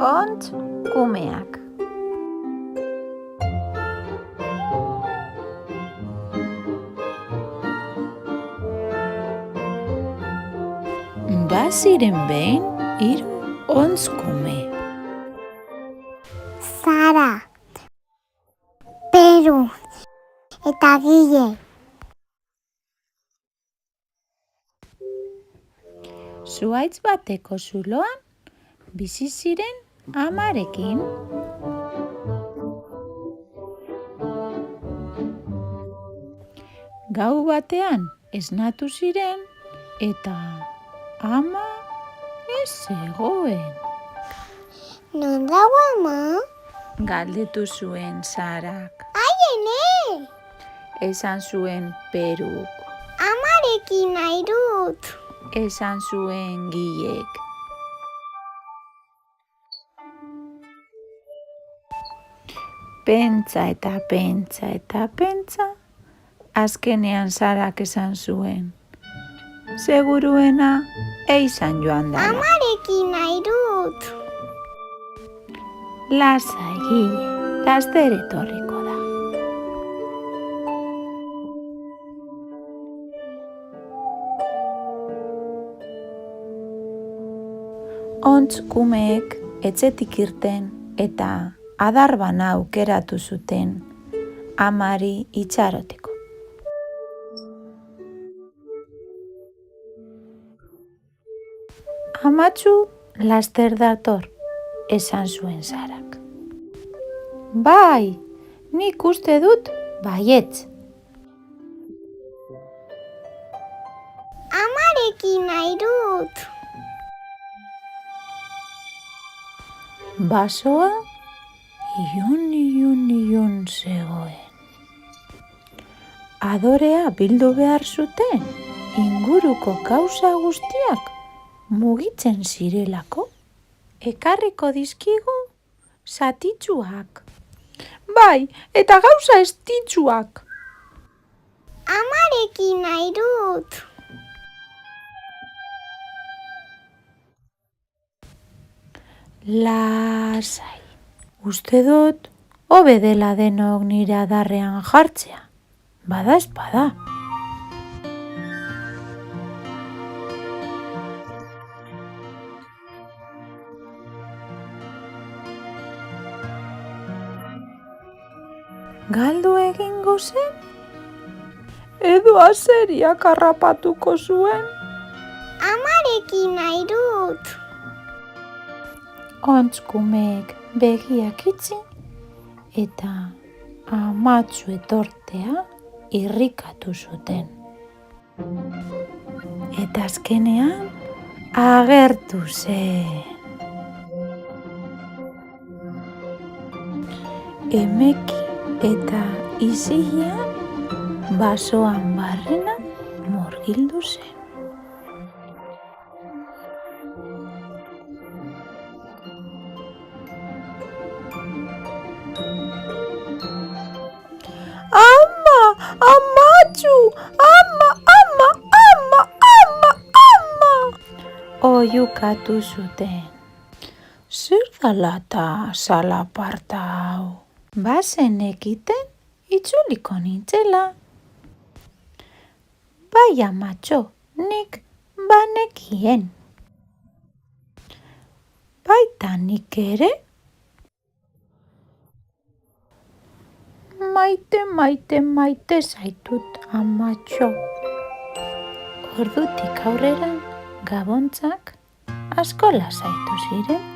Ontz kumeak. Baziren behin 3 ontz kume. Sara, Peru eta Gile. Zuhaitz bateko zuloan bizi ziren amarekin. Gau batean esnatu ziren eta ama ez zegoen. Non dago ama? Galdetu zuen Sarak. Aiene! Esan zuen Peruk. Amarekin nahi dut. Esan zuen Gilek. Pentsa eta pentsa eta pentsa, azkenean Sarak esan zuen. Seguruena eizan joan dela. Amarekin nahi dut. Lasai, Gile, laster etorriko da. Ontz kumeek etxetik irten eta adar bana aukeratu zuten amari itxaroteko. Amatxu laster dator, esan zuen Sarak. Bai, nik uste dut baietz. Amarekin nahi dut. Basoa ilun zegoen. Adorea bildu behar zuten, inguruko gauza guztiak mugitzen zirelako, ekarriko dizkigu zatitsuak. Bai, eta gauza estitsuak. Amarekin nahi dut. Lasai, uste dut, hobe dela denok nire adarrean jartzea. Bada espada. Galdu egingo zen? Edo azeriak harrapatuko zuen? Amarekin nahi dut. Ontz kumeek begiak itxi eta amatxu etortea irrikatu zuten. Eta azkenean agertu zen. Emeki eta isilean basoan barrena murgildu zen. Ama, amatxu, ama. Oiukatu zuten. Zer dala eta salaparta hau? Bazen ekiten itzuliko nintzela. Bai amatxo, nik banekien. Baita nik ere? Maite zaitut amatxo. Ordutik aurrera, gabontzak asko lasaitu ziren.